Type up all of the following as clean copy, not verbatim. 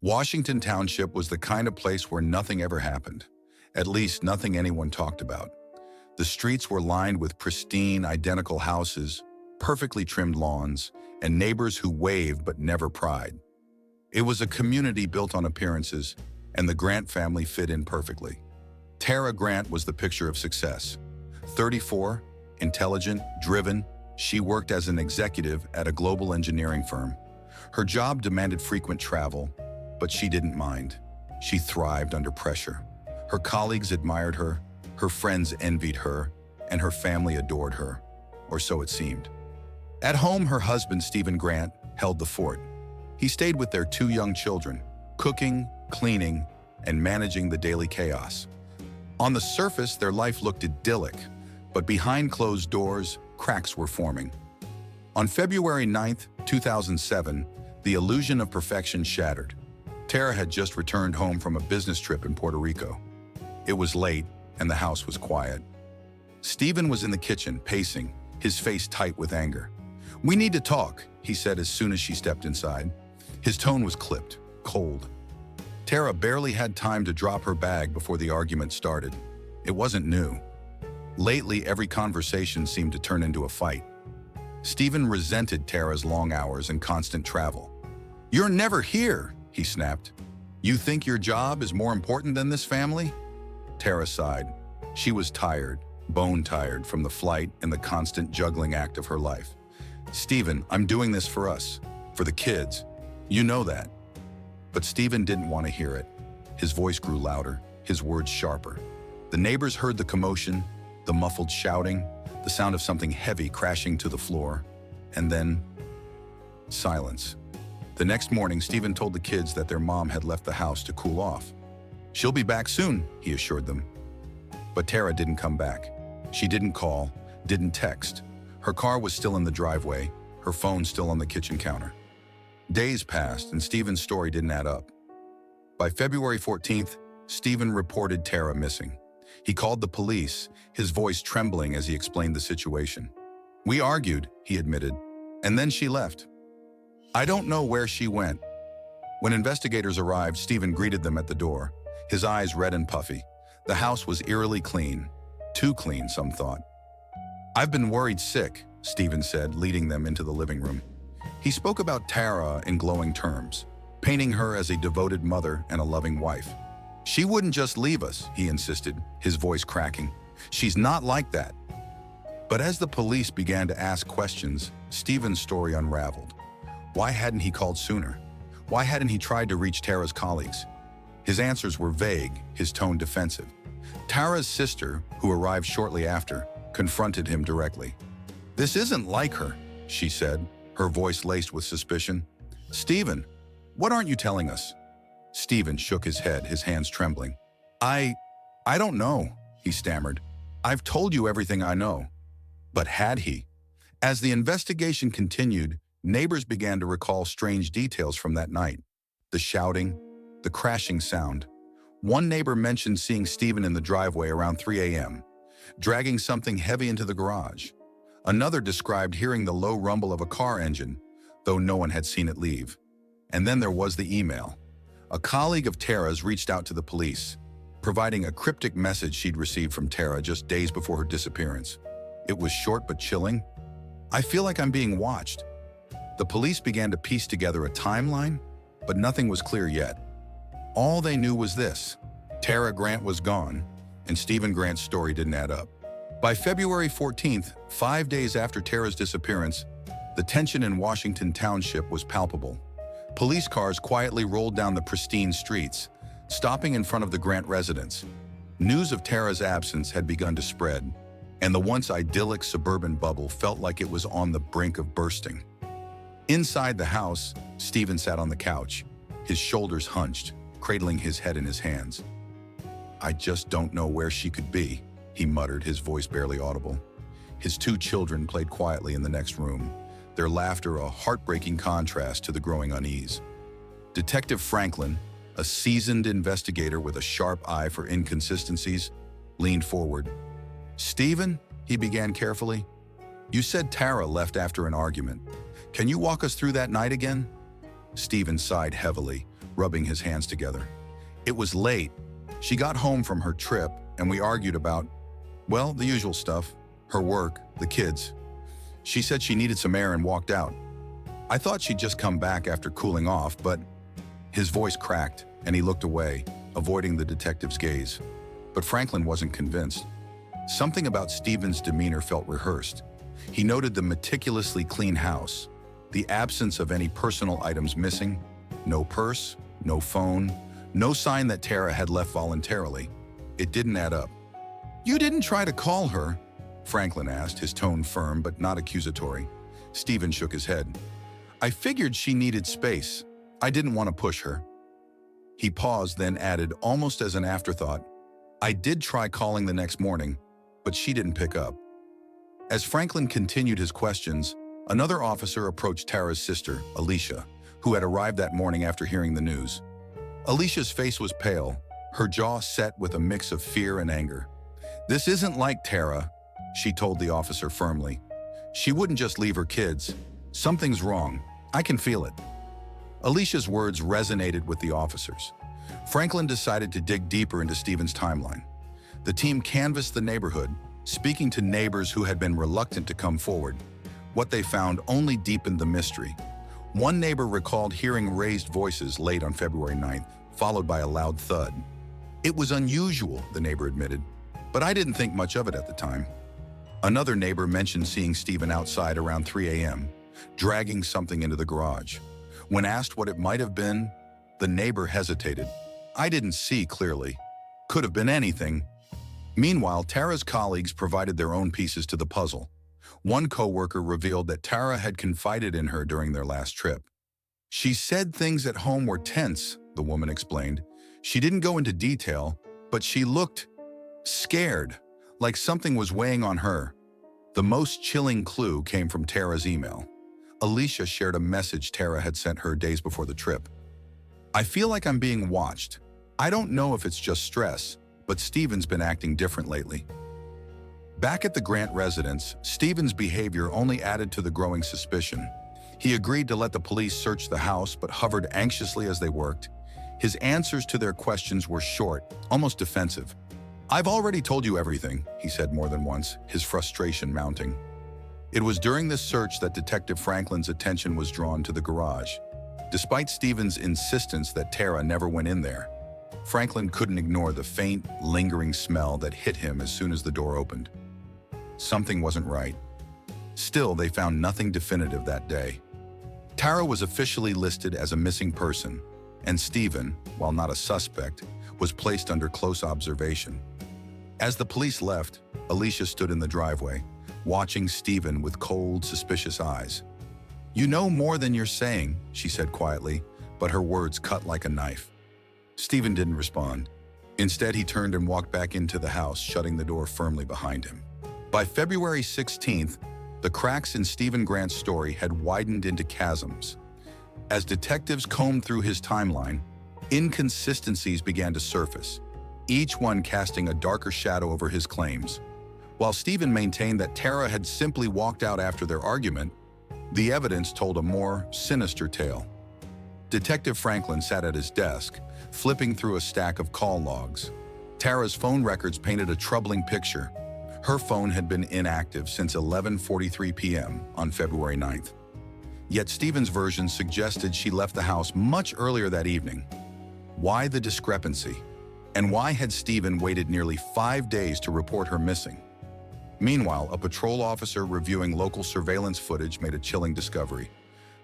Washington Township was the kind of place where nothing ever happened. At least nothing anyone talked about. The streets were lined with pristine, identical houses, perfectly trimmed lawns, and neighbors who waved but never pried. It was a community built on appearances, and the Grant family fit in perfectly. Tara Grant was the picture of success. 34, intelligent, driven, she worked as an executive at a global engineering firm. Her job demanded frequent travel, but she didn't mind. She thrived under pressure. Her colleagues admired her, her friends envied her, and her family adored her, or so it seemed. At home, her husband, Stephen Grant, held the fort. He stayed with their 2 young children, cooking, cleaning, and managing the daily chaos. On the surface, their life looked idyllic, but behind closed doors, cracks were forming. On February 9, 2007, the illusion of perfection shattered. Tara had just returned home from a business trip in Puerto Rico. It was late, and the house was quiet. Stephen was in the kitchen, pacing, his face tight with anger. "We need to talk," he said as soon as she stepped inside. His tone was clipped, cold. Tara barely had time to drop her bag before the argument started. It wasn't new. Lately, every conversation seemed to turn into a fight. Stephen resented Tara's long hours and constant travel. "You're never here," he snapped. "You think your job is more important than this family?" Tara sighed. She was tired, bone-tired from the flight and the constant juggling act of her life. "Stephen, I'm doing this for us, for the kids. You know that." But Stephen didn't want to hear it. His voice grew louder, his words sharper. The neighbors heard the commotion, the muffled shouting, the sound of something heavy crashing to the floor, and then silence. The next morning, Stephen told the kids that their mom had left the house to cool off. "She'll be back soon," he assured them. But Tara didn't come back. She didn't call, didn't text. Her car was still in the driveway, her phone still on the kitchen counter. Days passed and Stephen's story didn't add up. By February 14th, Stephen reported Tara missing. He called the police, his voice trembling as he explained the situation. "We argued," he admitted, "and then she left. I don't know where she went." When investigators arrived, Stephen greeted them at the door, his eyes red and puffy. The house was eerily clean. Too clean, some thought. "I've been worried sick," Stephen said, leading them into the living room. He spoke about Tara in glowing terms, painting her as a devoted mother and a loving wife. "She wouldn't just leave us," he insisted, his voice cracking. "She's not like that." But as the police began to ask questions, Stephen's story unraveled. Why hadn't he called sooner? Why hadn't he tried to reach Tara's colleagues? His answers were vague, his tone defensive. Tara's sister, who arrived shortly after, confronted him directly. "This isn't like her," she said, her voice laced with suspicion. "Stephen, what aren't you telling us?" Stephen shook his head, his hands trembling. I don't know," he stammered. "I've told you everything I know." But had he? As the investigation continued, neighbors began to recall strange details from that night. The shouting, the crashing sound. One neighbor mentioned seeing Stephen in the driveway around 3 a.m., dragging something heavy into the garage. Another described hearing the low rumble of a car engine, though no one had seen it leave. And then there was the email. A colleague of Tara's reached out to the police, providing a cryptic message she'd received from Tara just days before her disappearance. It was short but chilling. "I feel like I'm being watched." The police began to piece together a timeline, but nothing was clear yet. All they knew was this: Tara Grant was gone, and Stephen Grant's story didn't add up. By February 14th, 5 days after Tara's disappearance, the tension in Washington Township was palpable. Police cars quietly rolled down the pristine streets, stopping in front of the Grant residence. News of Tara's absence had begun to spread, and the once idyllic suburban bubble felt like it was on the brink of bursting. Inside the house, Stephen sat on the couch, his shoulders hunched, cradling his head in his hands. "I just don't know where she could be," he muttered, his voice barely audible. His 2 children played quietly in the next room, their laughter a heartbreaking contrast to the growing unease. Detective Franklin, a seasoned investigator with a sharp eye for inconsistencies, leaned forward. "Stephen," he began carefully, "you said Tara left after an argument. Can you walk us through that night again?" Stephen sighed heavily, rubbing his hands together. It was late. She got home from her trip, and we argued about, well, the usual stuff. Her work, the kids. She said she needed some air and walked out. I thought she'd just come back after cooling off, but his voice cracked, and he looked away, avoiding the detective's gaze. But Franklin wasn't convinced. Something about Stephen's demeanor felt rehearsed. He noted the meticulously clean house, the absence of any personal items missing, no purse, no phone, no sign that Tara had left voluntarily. It didn't add up. "You didn't try to call her?" Franklin asked, his tone firm but not accusatory. Stephen shook his head. "I figured she needed space. I didn't want to push her." He paused, then added, almost as an afterthought, "I did try calling the next morning, but she didn't pick up." As Franklin continued his questions, another officer approached Tara's sister, Alicia, who had arrived that morning after hearing the news. Alicia's face was pale, her jaw set with a mix of fear and anger. "This isn't like Tara," she told the officer firmly. "She wouldn't just leave her kids. Something's wrong. I can feel it." Alicia's words resonated with the officers. Franklin decided to dig deeper into Stephen's timeline. The team canvassed the neighborhood, speaking to neighbors who had been reluctant to come forward. What they found only deepened the mystery. One neighbor recalled hearing raised voices late on February 9th, followed by a loud thud. "It was unusual," the neighbor admitted, "but I didn't think much of it at the time." Another neighbor mentioned seeing Stephen outside around 3 a.m., dragging something into the garage. When asked what it might have been, the neighbor hesitated. "I didn't see clearly. Could have been anything." Meanwhile, Tara's colleagues provided their own pieces to the puzzle. One coworker revealed that Tara had confided in her during their last trip. "She said things at home were tense," the woman explained. "She didn't go into detail, but she looked scared, like something was weighing on her." The most chilling clue came from Tara's email. Alicia shared a message Tara had sent her days before the trip. "I feel like I'm being watched. I don't know if it's just stress, but Stephen's been acting different lately." Back at the Grant residence, Stephen's behavior only added to the growing suspicion. He agreed to let the police search the house, but hovered anxiously as they worked. His answers to their questions were short, almost defensive. "I've already told you everything," he said more than once, his frustration mounting. It was during this search that Detective Franklin's attention was drawn to the garage. Despite Stephen's insistence that Tara never went in there, Franklin couldn't ignore the faint, lingering smell that hit him as soon as the door opened. Something wasn't right. Still, they found nothing definitive that day. Tara was officially listed as a missing person, and Stephen, while not a suspect, was placed under close observation. As the police left, Alicia stood in the driveway, watching Stephen with cold, suspicious eyes. "You know more than you're saying," she said quietly, but her words cut like a knife. Stephen didn't respond. Instead, he turned and walked back into the house, shutting the door firmly behind him. By February 16th, the cracks in Stephen Grant's story had widened into chasms. As detectives combed through his timeline, inconsistencies began to surface, each one casting a darker shadow over his claims. While Stephen maintained that Tara had simply walked out after their argument, the evidence told a more sinister tale. Detective Franklin sat at his desk, flipping through a stack of call logs. Tara's phone records painted a troubling picture. Her phone had been inactive since 11:43 p.m. on February 9th. Yet Stephen's version suggested she left the house much earlier that evening. Why the discrepancy? And why had Stephen waited nearly 5 days to report her missing? Meanwhile, a patrol officer reviewing local surveillance footage made a chilling discovery.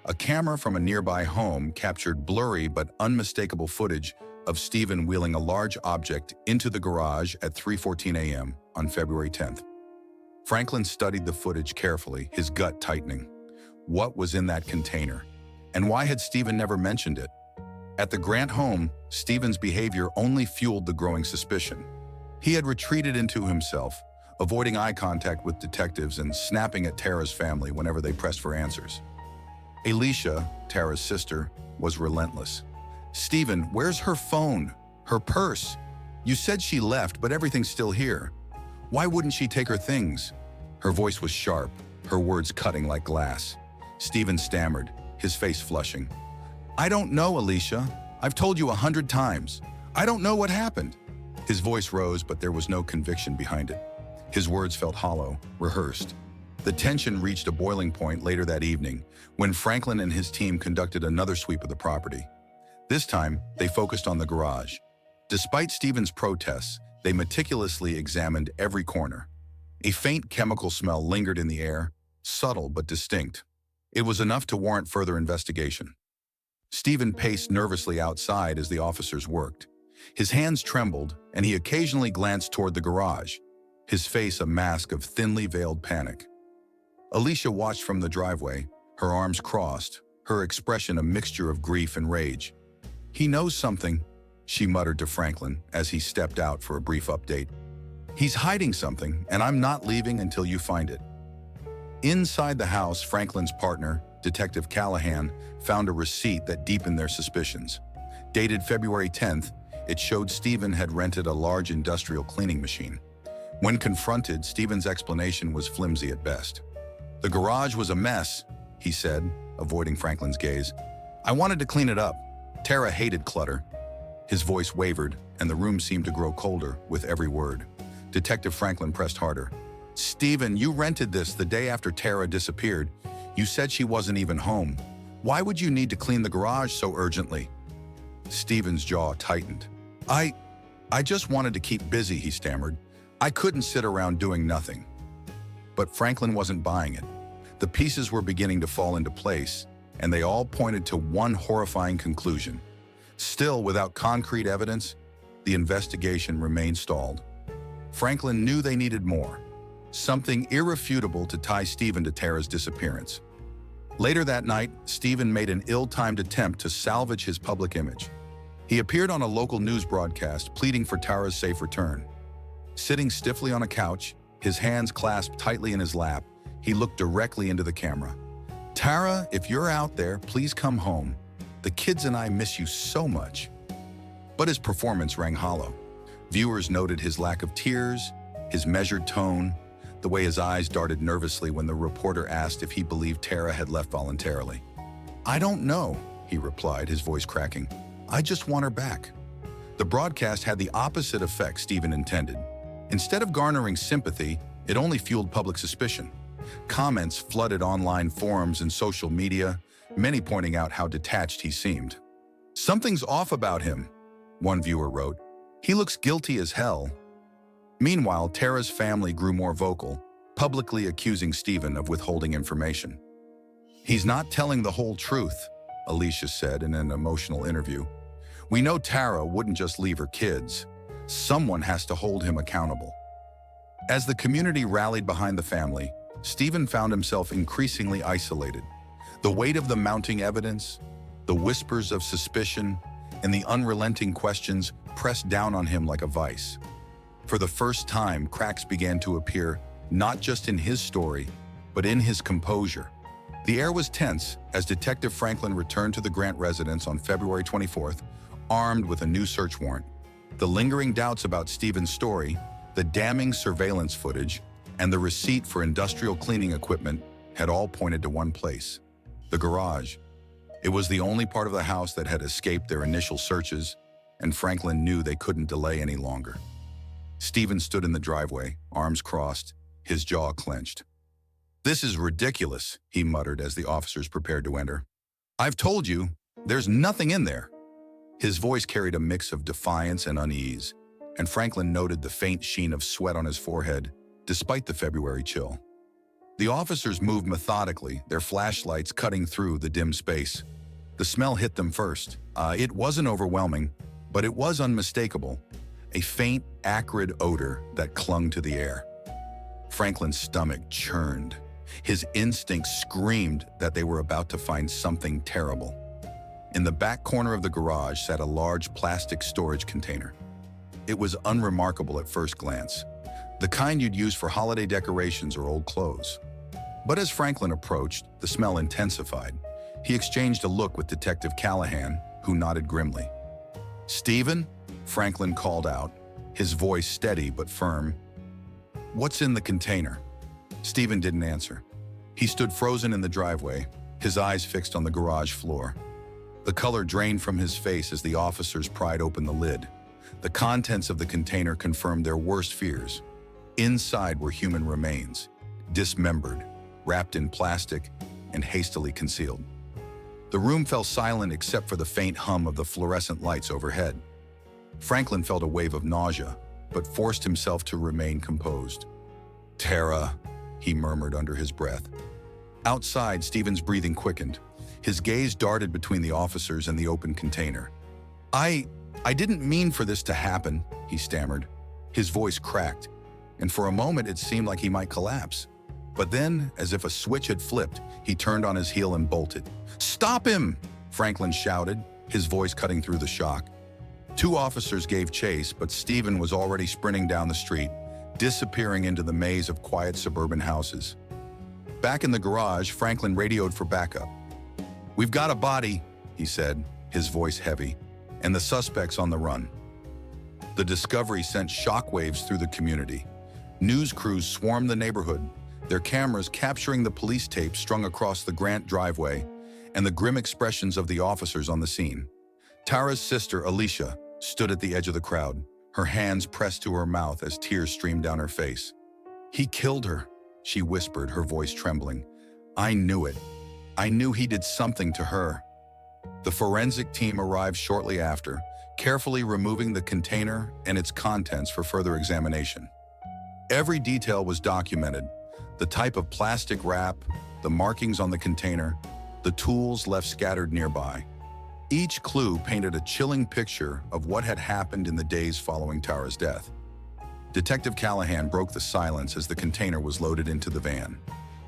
A camera from a nearby home captured blurry but unmistakable footage of Stephen wheeling a large object into the garage at 3:14 a.m. on February 10th. Franklin studied the footage carefully, his gut tightening. What was in that container? And why had Stephen never mentioned it? At the Grant home, Stephen's behavior only fueled the growing suspicion. He had retreated into himself, avoiding eye contact with detectives and snapping at Tara's family whenever they pressed for answers. Alicia, Tara's sister, was relentless. "Stephen, where's her phone? Her purse? You said she left, but everything's still here. Why wouldn't she take her things?" Her voice was sharp, her words cutting like glass. Stephen stammered, his face flushing. "I don't know, Alicia. I've told you 100 times. I don't know what happened." His voice rose, but there was no conviction behind it. His words felt hollow, rehearsed. The tension reached a boiling point later that evening when Franklin and his team conducted another sweep of the property. This time, they focused on the garage. Despite Stephen's protests, they meticulously examined every corner. A faint chemical smell lingered in the air, subtle but distinct. It was enough to warrant further investigation. Stephen paced nervously outside as the officers worked. His hands trembled, and he occasionally glanced toward the garage, his face a mask of thinly veiled panic. Alicia watched from the driveway, her arms crossed, her expression a mixture of grief and rage. "He knows something," she muttered to Franklin as he stepped out for a brief update. "He's hiding something, and I'm not leaving until you find it." Inside the house, Franklin's partner, Detective Callahan, found a receipt that deepened their suspicions. Dated February 10th, it showed Stephen had rented a large industrial cleaning machine. When confronted, Stephen's explanation was flimsy at best. "The garage was a mess," he said, avoiding Franklin's gaze. "I wanted to clean it up. Tara hated clutter." His voice wavered, and the room seemed to grow colder with every word. Detective Franklin pressed harder. "Stephen, you rented this the day after Tara disappeared. You said she wasn't even home. Why would you need to clean the garage so urgently?" Stephen's jaw tightened. I just wanted to keep busy," he stammered. "I couldn't sit around doing nothing." But Franklin wasn't buying it. The pieces were beginning to fall into place, and they all pointed to one horrifying conclusion. Still, without concrete evidence, the investigation remained stalled. Franklin knew they needed more, something irrefutable to tie Stephen to Tara's disappearance. Later that night, Stephen made an ill-timed attempt to salvage his public image. He appeared on a local news broadcast pleading for Tara's safe return. Sitting stiffly on a couch, his hands clasped tightly in his lap, he looked directly into the camera. "Tara, if you're out there, please come home. The kids and I miss you so much." But his performance rang hollow. Viewers noted his lack of tears, his measured tone, the way his eyes darted nervously when the reporter asked if he believed Tara had left voluntarily. "I don't know," he replied, his voice cracking. "I just want her back." The broadcast had the opposite effect Stephen intended. Instead of garnering sympathy, it only fueled public suspicion. Comments flooded online forums and social media, many pointing out how detached he seemed. "Something's off about him," one viewer wrote. "He looks guilty as hell." Meanwhile, Tara's family grew more vocal, publicly accusing Stephen of withholding information. "He's not telling the whole truth," Alicia said in an emotional interview. "We know Tara wouldn't just leave her kids. Someone has to hold him accountable." As the community rallied behind the family, Stephen found himself increasingly isolated. The weight of the mounting evidence, the whispers of suspicion, and the unrelenting questions pressed down on him like a vice. For the first time, cracks began to appear not just in his story, but in his composure. The air was tense as Detective Franklin returned to the Grant residence on February 24th, armed with a new search warrant. The lingering doubts about Stephen's story, the damning surveillance footage, and the receipt for industrial cleaning equipment had all pointed to one place: the garage. It was the only part of the house that had escaped their initial searches, and Franklin knew they couldn't delay any longer. Stephen stood in the driveway, arms crossed, his jaw clenched. "This is ridiculous," he muttered as the officers prepared to enter. "I've told you, there's nothing in there." His voice carried a mix of defiance and unease, and Franklin noted the faint sheen of sweat on his forehead, despite the February chill. The officers moved methodically, their flashlights cutting through the dim space. The smell hit them first. It wasn't overwhelming, but it was unmistakable. A faint, acrid odor that clung to the air. Franklin's stomach churned. His instincts screamed that they were about to find something terrible. In the back corner of the garage sat a large plastic storage container. It was unremarkable at first glance, the kind you'd use for holiday decorations or old clothes. But as Franklin approached, the smell intensified. He exchanged a look with Detective Callahan, who nodded grimly. "Stephen?" Franklin called out, his voice steady but firm. "What's in the container?" Stephen didn't answer. He stood frozen in the driveway, his eyes fixed on the garage floor. The color drained from his face as the officers pried open the lid. The contents of the container confirmed their worst fears. Inside were human remains, dismembered, wrapped in plastic, and hastily concealed. The room fell silent except for the faint hum of the fluorescent lights overhead. Franklin felt a wave of nausea, but forced himself to remain composed. "Tara," he murmured under his breath. Outside, Stephen's breathing quickened. His gaze darted between the officers and the open container. I didn't mean for this to happen," he stammered. His voice cracked, and for a moment it seemed like he might collapse. But then, as if a switch had flipped, he turned on his heel and bolted. "Stop him!" Franklin shouted, his voice cutting through the shock. Two officers gave chase, but Stephen was already sprinting down the street, disappearing into the maze of quiet suburban houses. Back in the garage, Franklin radioed for backup. "We've got a body," he said, his voice heavy, "and the suspect's on the run." The discovery sent shockwaves through the community. News crews swarmed the neighborhood, their cameras capturing the police tape strung across the Grant driveway and the grim expressions of the officers on the scene. Tara's sister, Alicia, stood at the edge of the crowd, her hands pressed to her mouth as tears streamed down her face. "He killed her," she whispered, her voice trembling. "I knew it. I knew he did something to her." The forensic team arrived shortly after, carefully removing the container and its contents for further examination. Every detail was documented: the type of plastic wrap, the markings on the container, the tools left scattered nearby. Each clue painted a chilling picture of what had happened in the days following Tara's death. Detective Callahan broke the silence as the container was loaded into the van.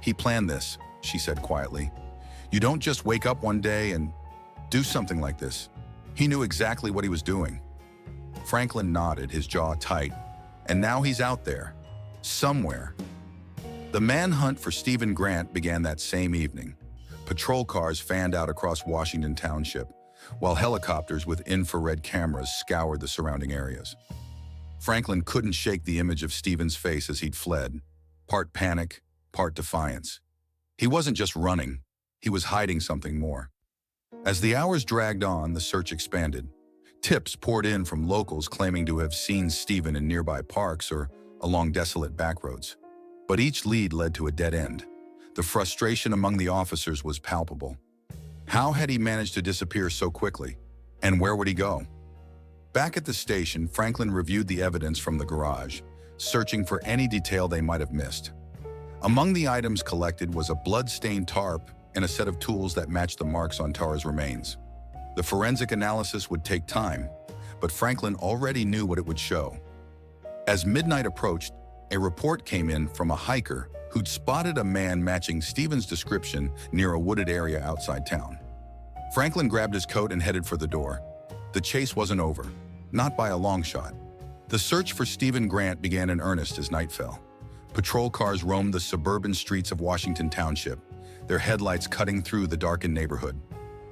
"He planned this," she said quietly. "You don't just wake up one day and do something like this. He knew exactly what he was doing." Franklin nodded, his jaw tight. And now he's out there, somewhere. The manhunt for Stephen Grant began that same evening. Patrol cars fanned out across Washington Township, while helicopters with infrared cameras scoured the surrounding areas. Franklin couldn't shake the image of Stephen's face as he'd fled, part panic, part defiance. He wasn't just running, he was hiding something more. As the hours dragged on, the search expanded. Tips poured in from locals claiming to have seen Stephen in nearby parks or along desolate backroads. But each lead led to a dead end. The frustration among the officers was palpable. How had he managed to disappear so quickly? And where would he go? Back at the station, Franklin reviewed the evidence from the garage, searching for any detail they might have missed. Among the items collected was a blood-stained tarp and a set of tools that matched the marks on Tara's remains. The forensic analysis would take time, but Franklin already knew what it would show. As midnight approached, a report came in from a hiker who'd spotted a man matching Stephen's description near a wooded area outside town. Franklin grabbed his coat and headed for the door. The chase wasn't over, not by a long shot. The search for Stephen Grant began in earnest as night fell. Patrol cars roamed the suburban streets of Washington Township, their headlights cutting through the darkened neighborhood.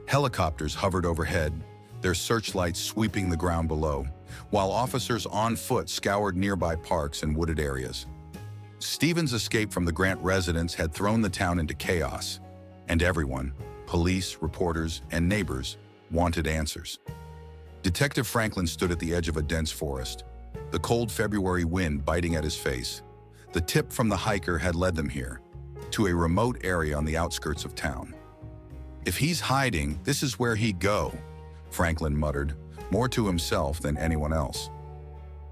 Helicopters hovered overhead, their searchlights sweeping the ground below, while officers on foot scoured nearby parks and wooded areas. Stephen's escape from the Grant residence had thrown the town into chaos, and everyone, police, reporters, and neighbors, wanted answers. Detective Franklin stood at the edge of a dense forest, the cold February wind biting at his face. The tip from the hiker had led them here, to a remote area on the outskirts of town. "If he's hiding, this is where he'd go," Franklin muttered, more to himself than anyone else.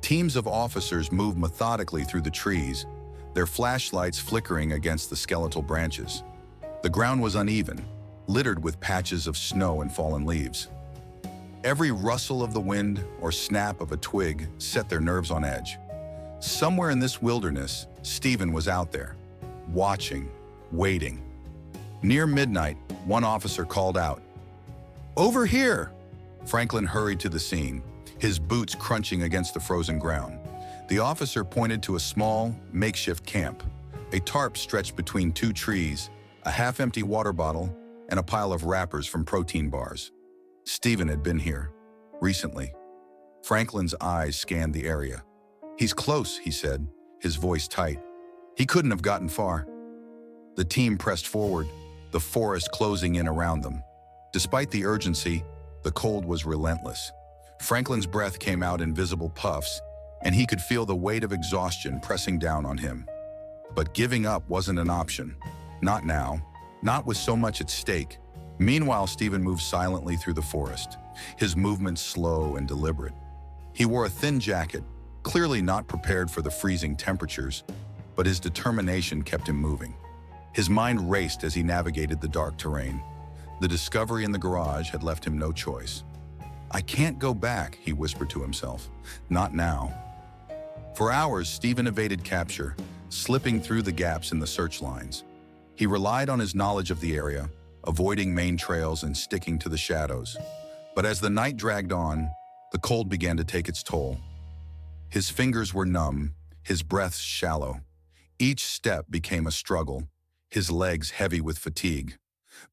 Teams of officers moved methodically through the trees, their flashlights flickering against the skeletal branches. The ground was uneven, littered with patches of snow and fallen leaves. Every rustle of the wind or snap of a twig set their nerves on edge. Somewhere in this wilderness, Stephen was out there, watching, waiting. Near midnight, one officer called out, "Over here!" Franklin hurried to the scene, his boots crunching against the frozen ground. The officer pointed to a small, makeshift camp, a tarp stretched between two trees, a half-empty water bottle, and a pile of wrappers from protein bars. Stephen had been here, recently. Franklin's eyes scanned the area. "He's close," he said, his voice tight. "He couldn't have gotten far." The team pressed forward, the forest closing in around them. Despite the urgency, the cold was relentless. Franklin's breath came out in visible puffs, and he could feel the weight of exhaustion pressing down on him. But giving up wasn't an option. Not now. Not with so much at stake. Meanwhile, Stephen moved silently through the forest, his movements slow and deliberate. He wore a thin jacket, clearly not prepared for the freezing temperatures, but his determination kept him moving. His mind raced as he navigated the dark terrain. The discovery in the garage had left him no choice. "I can't go back," he whispered to himself. "Not now." For hours, Stephen evaded capture, slipping through the gaps in the search lines. He relied on his knowledge of the area, avoiding main trails and sticking to the shadows. But as the night dragged on, the cold began to take its toll. His fingers were numb, his breath shallow. Each step became a struggle, his legs heavy with fatigue.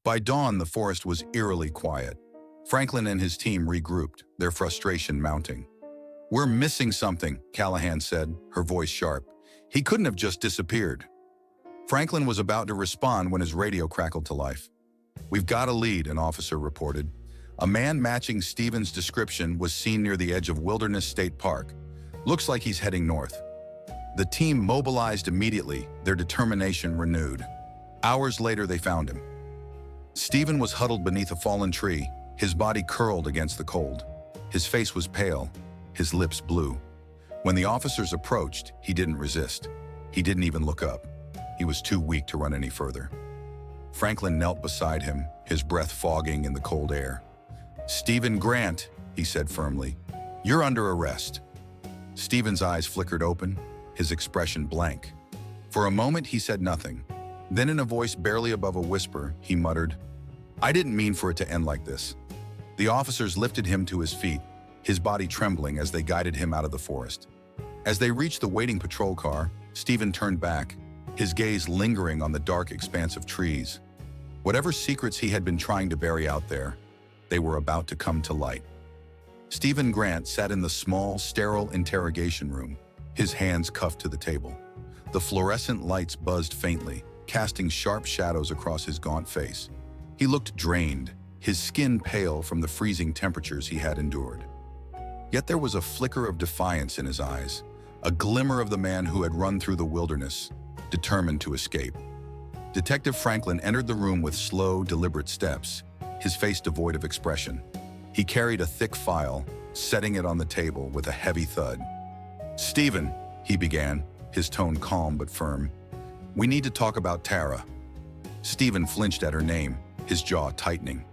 By dawn, the forest was eerily quiet. Franklin and his team regrouped, their frustration mounting. "We're missing something," Callahan said, her voice sharp. "He couldn't have just disappeared." Franklin was about to respond when his radio crackled to life. "We've got a lead," an officer reported. A man matching Stephen's description was seen near the edge of Wilderness State Park. "Looks like he's heading north." The team mobilized immediately, their determination renewed. Hours later, they found him. Stephen was huddled beneath a fallen tree, his body curled against the cold. His face was pale, his lips blue. When the officers approached, he didn't resist. He didn't even look up. He was too weak to run any further. Franklin knelt beside him, his breath fogging in the cold air. "Stephen Grant," he said firmly, "you're under arrest." Stephen's eyes flickered open, his expression blank. For a moment, he said nothing. Then in a voice barely above a whisper, he muttered, "I didn't mean for it to end like this." The officers lifted him to his feet, his body trembling as they guided him out of the forest. As they reached the waiting patrol car, Stephen turned back, his gaze lingering on the dark expanse of trees. Whatever secrets he had been trying to bury out there, they were about to come to light. Stephen Grant sat in the small, sterile interrogation room, his hands cuffed to the table. The fluorescent lights buzzed faintly, casting sharp shadows across his gaunt face. He looked drained, his skin pale from the freezing temperatures he had endured. Yet there was a flicker of defiance in his eyes, a glimmer of the man who had run through the wilderness, determined to escape. Detective Franklin entered the room with slow, deliberate steps, his face devoid of expression. He carried a thick file, setting it on the table with a heavy thud. "Stephen," he began, his tone calm but firm, "we need to talk about Tara." Stephen flinched at her name, his jaw tightening.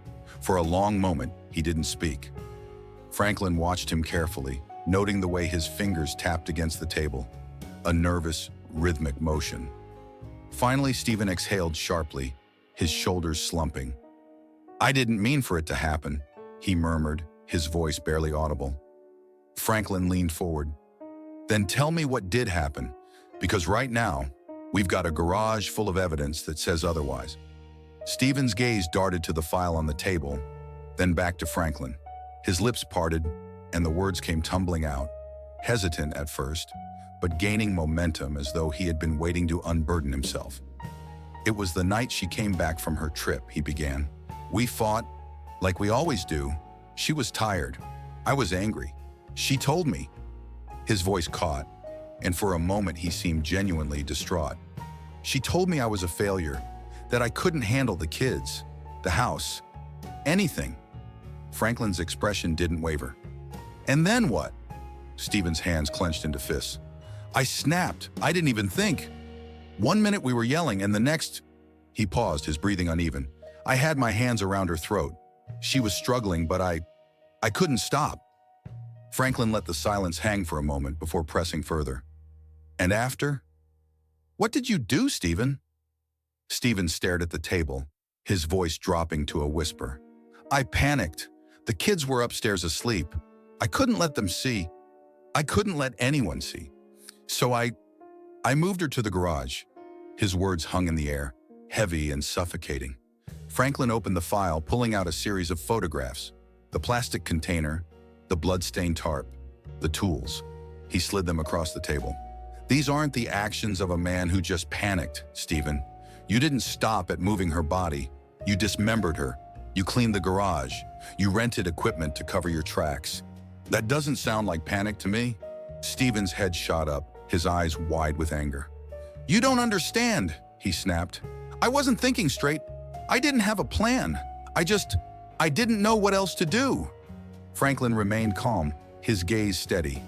For a long moment, he didn't speak. Franklin watched him carefully, noting the way his fingers tapped against the table, a nervous, rhythmic motion. Finally, Stephen exhaled sharply, his shoulders slumping. "I didn't mean for it to happen," he murmured, his voice barely audible. Franklin leaned forward. "Then tell me what did happen, because right now, we've got a garage full of evidence that says otherwise." Stephen's gaze darted to the file on the table, then back to Franklin. His lips parted, and the words came tumbling out, hesitant at first, but gaining momentum as though he had been waiting to unburden himself. "It was the night she came back from her trip," he began. "We fought, like we always do. She was tired. I was angry. She told me." His voice caught, and for a moment he seemed genuinely distraught. "She told me I was a failure, that I couldn't handle the kids, the house, anything." Franklin's expression didn't waver. "And then what?" Stephen's hands clenched into fists. "I snapped. I didn't even think. One minute we were yelling, and the next—" He paused, his breathing uneven. "I had my hands around her throat. She was struggling, but I couldn't stop." Franklin let the silence hang for a moment before pressing further. "And after? What did you do, Stephen?" Stephen stared at the table, his voice dropping to a whisper. "I panicked. The kids were upstairs asleep. I couldn't let them see. I couldn't let anyone see. So I moved her to the garage." His words hung in the air, heavy and suffocating. Franklin opened the file, pulling out a series of photographs. The plastic container, the blood-stained tarp, the tools. He slid them across the table. "These aren't the actions of a man who just panicked, Stephen. You didn't stop at moving her body. You dismembered her. You cleaned the garage. You rented equipment to cover your tracks. That doesn't sound like panic to me." Stephen's head shot up, his eyes wide with anger. "You don't understand," he snapped. "I wasn't thinking straight. I didn't have a plan. I didn't know what else to do." Franklin remained calm, his gaze steady.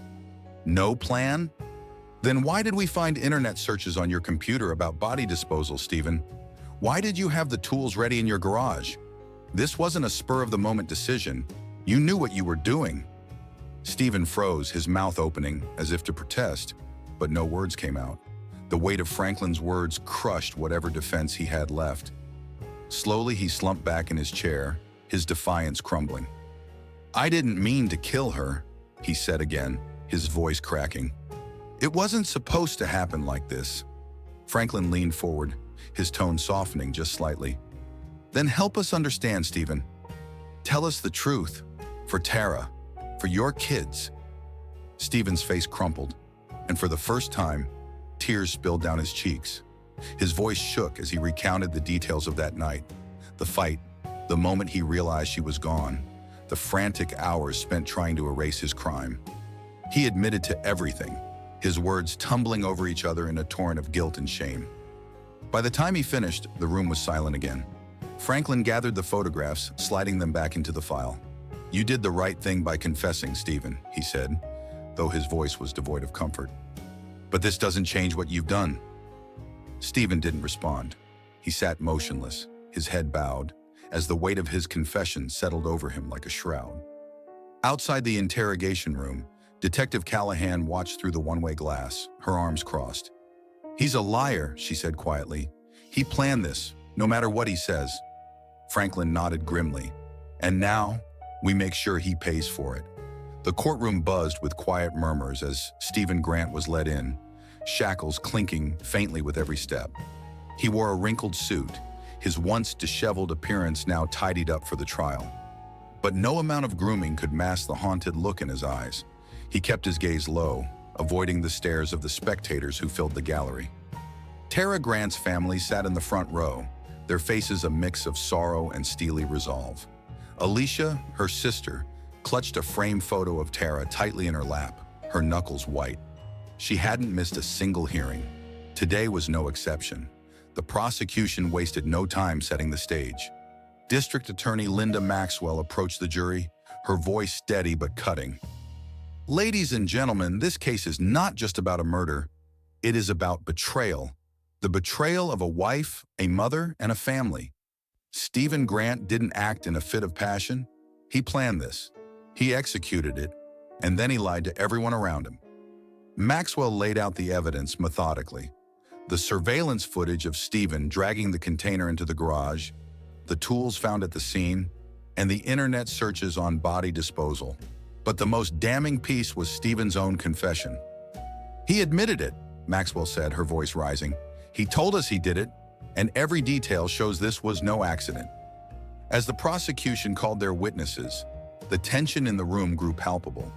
"No plan? Then why did we find internet searches on your computer about body disposal, Stephen? Why did you have the tools ready in your garage? This wasn't a spur-of-the-moment decision. You knew what you were doing." Stephen froze, his mouth opening, as if to protest, but no words came out. The weight of Franklin's words crushed whatever defense he had left. Slowly, he slumped back in his chair, his defiance crumbling. "I didn't mean to kill her," he said again, his voice cracking. "It wasn't supposed to happen like this." Franklin leaned forward, his tone softening just slightly. "Then help us understand, Stephen. Tell us the truth. For Tara. For your kids." Stephen's face crumpled, and for the first time, tears spilled down his cheeks. His voice shook as he recounted the details of that night. The fight, the moment he realized she was gone, the frantic hours spent trying to erase his crime. He admitted to everything, his words tumbling over each other in a torrent of guilt and shame. By the time he finished, the room was silent again. Franklin gathered the photographs, sliding them back into the file. "You did the right thing by confessing, Stephen," he said, though his voice was devoid of comfort. "But this doesn't change what you've done." Stephen didn't respond. He sat motionless, his head bowed, as the weight of his confession settled over him like a shroud. Outside the interrogation room, Detective Callahan watched through the one-way glass, her arms crossed. "He's a liar," she said quietly. "He planned this, no matter what he says." Franklin nodded grimly. "And now, we make sure he pays for it." The courtroom buzzed with quiet murmurs as Stephen Grant was led in, shackles clinking faintly with every step. He wore a wrinkled suit, his once disheveled appearance now tidied up for the trial. But no amount of grooming could mask the haunted look in his eyes. He kept his gaze low, avoiding the stares of the spectators who filled the gallery. Tara Grant's family sat in the front row, their faces a mix of sorrow and steely resolve. Alicia, her sister, clutched a framed photo of Tara tightly in her lap, her knuckles white. She hadn't missed a single hearing. Today was no exception. The prosecution wasted no time setting the stage. District Attorney Linda Maxwell approached the jury, her voice steady but cutting. "Ladies and gentlemen, this case is not just about a murder. It is about betrayal. The betrayal of a wife, a mother, and a family. Stephen Grant didn't act in a fit of passion. He planned this. He executed it, and then he lied to everyone around him." Maxwell laid out the evidence methodically. The surveillance footage of Stephen dragging the container into the garage, the tools found at the scene, and the internet searches on body disposal. But the most damning piece was Stephen's own confession. "He admitted it," Maxwell said, her voice rising. "He told us he did it, and every detail shows this was no accident." As the prosecution called their witnesses, the tension in the room grew palpable.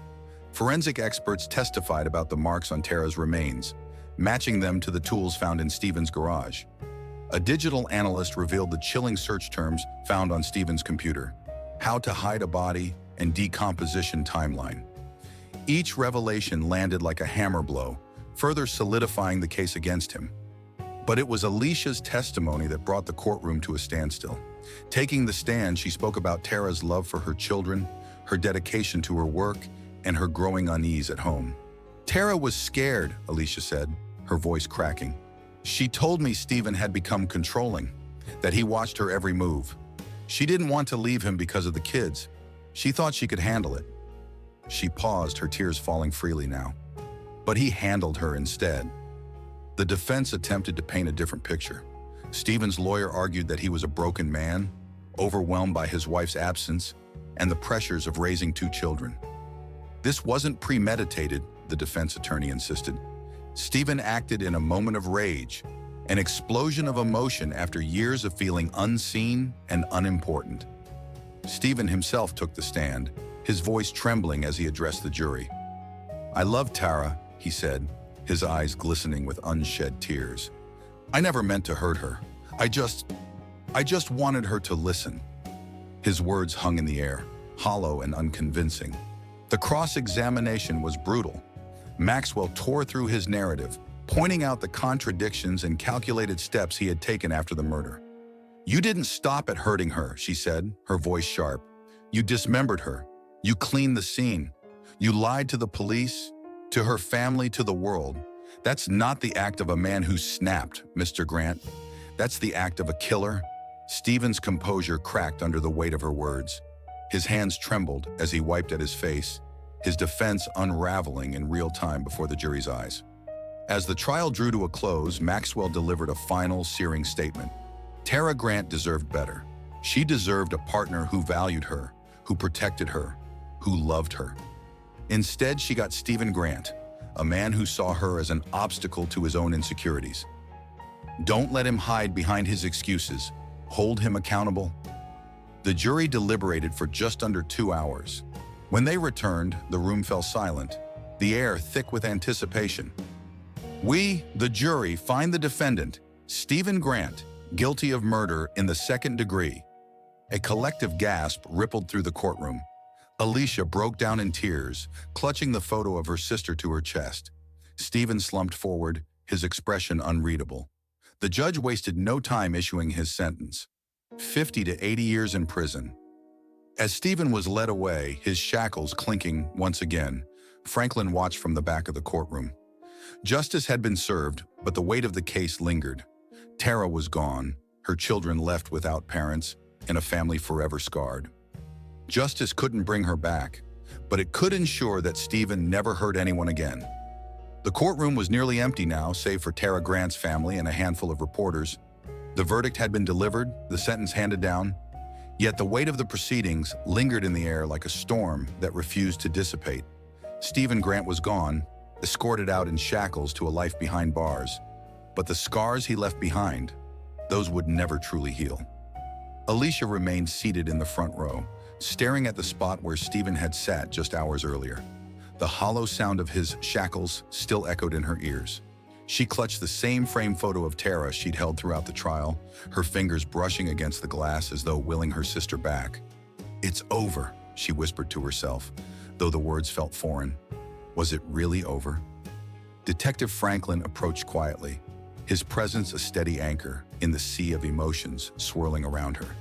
Forensic experts testified about the marks on Tara's remains, matching them to the tools found in Stephen's garage. A digital analyst revealed the chilling search terms found on Stephen's computer: how to hide a body and decomposition timeline. Each revelation landed like a hammer blow, further solidifying the case against him. But it was Alicia's testimony that brought the courtroom to a standstill. Taking the stand, she spoke about Tara's love for her children, her dedication to her work, and her growing unease at home. "Tara was scared," Alicia said, her voice cracking. "She told me Stephen had become controlling, that he watched her every move. She didn't want to leave him because of the kids. She thought she could handle it." She paused, her tears falling freely now. "But he handled her instead." The defense attempted to paint a different picture. Stephen's lawyer argued that he was a broken man, overwhelmed by his wife's absence and the pressures of raising two children. "This wasn't premeditated," the defense attorney insisted. "Stephen acted in a moment of rage, an explosion of emotion after years of feeling unseen and unimportant." Stephen himself took the stand, his voice trembling as he addressed the jury. "I love Tara," he said, his eyes glistening with unshed tears. "I never meant to hurt her. I just wanted her to listen." His words hung in the air, hollow and unconvincing. The cross-examination was brutal. Maxwell tore through his narrative, pointing out the contradictions and calculated steps he had taken after the murder. "You didn't stop at hurting her," she said, her voice sharp. "You dismembered her. You cleaned the scene. You lied to the police, to her family, to the world. That's not the act of a man who snapped, Mr. Grant. That's the act of a killer." Stephen's composure cracked under the weight of her words. His hands trembled as he wiped at his face, his defense unraveling in real time before the jury's eyes. As the trial drew to a close, Maxwell delivered a final, searing statement. Tara Grant deserved better. She deserved a partner who valued her, who protected her, who loved her. Instead, she got Stephen Grant, a man who saw her as an obstacle to his own insecurities. Don't let him hide behind his excuses. Hold him accountable. The jury deliberated for just under 2 hours. When they returned, the room fell silent, the air thick with anticipation. "We, the jury, find the defendant, Stephen Grant, guilty of murder in the second degree." A collective gasp rippled through the courtroom. Alicia broke down in tears, clutching the photo of her sister to her chest. Stephen slumped forward, his expression unreadable. The judge wasted no time issuing his sentence: 50 to 80 years in prison. As Stephen was led away, his shackles clinking once again, Franklin watched from the back of the courtroom. Justice had been served, but the weight of the case lingered. Tara was gone, her children left without parents, and a family forever scarred. Justice couldn't bring her back, but it could ensure that Stephen never hurt anyone again. The courtroom was nearly empty now, save for Tara Grant's family and a handful of reporters. The verdict had been delivered, the sentence handed down, yet the weight of the proceedings lingered in the air like a storm that refused to dissipate. Stephen Grant was gone, escorted out in shackles to a life behind bars. But the scars he left behind, those would never truly heal. Alicia remained seated in the front row, staring at the spot where Stephen had sat just hours earlier. The hollow sound of his shackles still echoed in her ears. She clutched the same framed photo of Tara she'd held throughout the trial, her fingers brushing against the glass as though willing her sister back. "It's over," she whispered to herself, though the words felt foreign. Was it really over? Detective Franklin approached quietly, his presence a steady anchor in the sea of emotions swirling around her.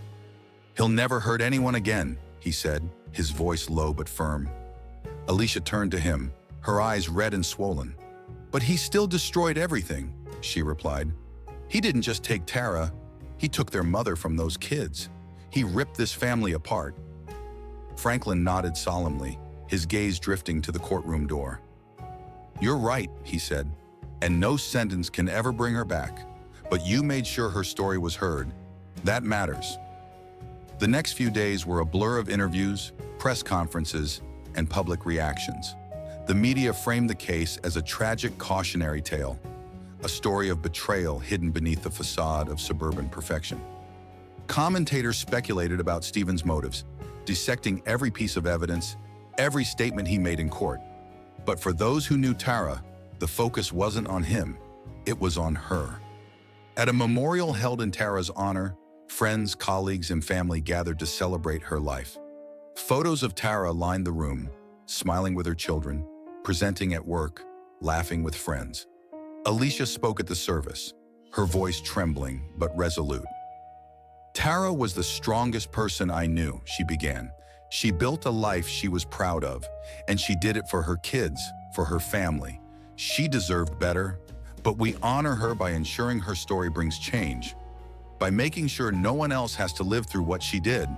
"He'll never hurt anyone again," he said, his voice low but firm. Alicia turned to him, her eyes red and swollen. "But he still destroyed everything," she replied. "He didn't just take Tara, he took their mother from those kids. He ripped this family apart." Franklin nodded solemnly, his gaze drifting to the courtroom door. "You're right," he said, "and no sentence can ever bring her back. But you made sure her story was heard. That matters." The next few days were a blur of interviews, press conferences, and public reactions. The media framed the case as a tragic cautionary tale, a story of betrayal hidden beneath the facade of suburban perfection. Commentators speculated about Stephen's motives, dissecting every piece of evidence, every statement he made in court. But for those who knew Tara, the focus wasn't on him, it was on her. At a memorial held in Tara's honor, friends, colleagues, and family gathered to celebrate her life. Photos of Tara lined the room, smiling with her children, presenting at work, laughing with friends. Alicia spoke at the service, her voice trembling but resolute. "Tara was the strongest person I knew," she began. "She built a life she was proud of, and she did it for her kids, for her family. She deserved better, but we honor her by ensuring her story brings change, by making sure no one else has to live through what she did."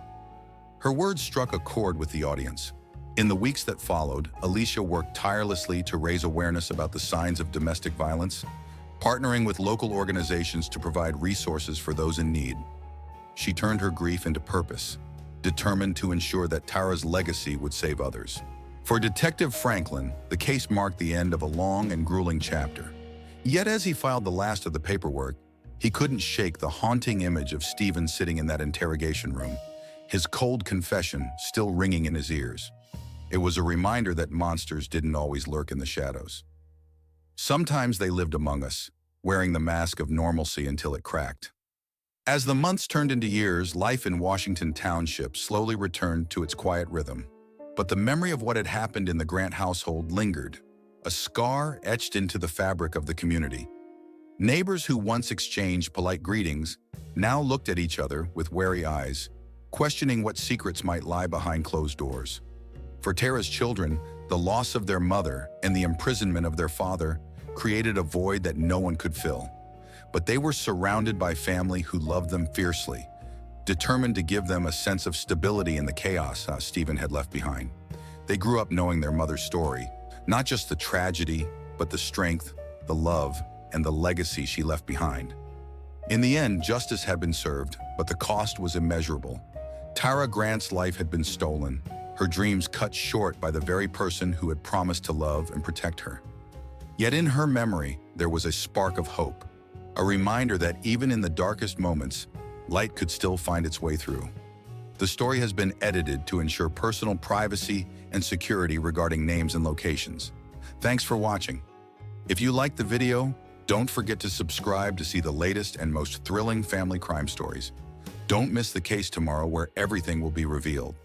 Her words struck a chord with the audience. In the weeks that followed, Alicia worked tirelessly to raise awareness about the signs of domestic violence, partnering with local organizations to provide resources for those in need. She turned her grief into purpose, determined to ensure that Tara's legacy would save others. For Detective Franklin, the case marked the end of a long and grueling chapter. Yet as he filed the last of the paperwork, he couldn't shake the haunting image of Stephen sitting in that interrogation room, his cold confession still ringing in his ears. It was a reminder that monsters didn't always lurk in the shadows. Sometimes they lived among us, wearing the mask of normalcy until it cracked. As the months turned into years, life in Washington Township slowly returned to its quiet rhythm. But the memory of what had happened in the Grant household lingered, a scar etched into the fabric of the community. Neighbors who once exchanged polite greetings now looked at each other with wary eyes, questioning what secrets might lie behind closed doors. For Tara's children, the loss of their mother and the imprisonment of their father created a void that no one could fill. But they were surrounded by family who loved them fiercely, determined to give them a sense of stability in the chaos Stephen had left behind. They grew up knowing their mother's story, not just the tragedy, but the strength, the love, and the legacy she left behind. In the end, justice had been served, but the cost was immeasurable. Tara Grant's life had been stolen, her dreams cut short by the very person who had promised to love and protect her. Yet in her memory, there was a spark of hope, a reminder that even in the darkest moments, light could still find its way through. The story has been edited to ensure personal privacy and security regarding names and locations. Thanks for watching. If you liked the video, don't forget to subscribe to see the latest and most thrilling family crime stories. Don't miss the case tomorrow where everything will be revealed.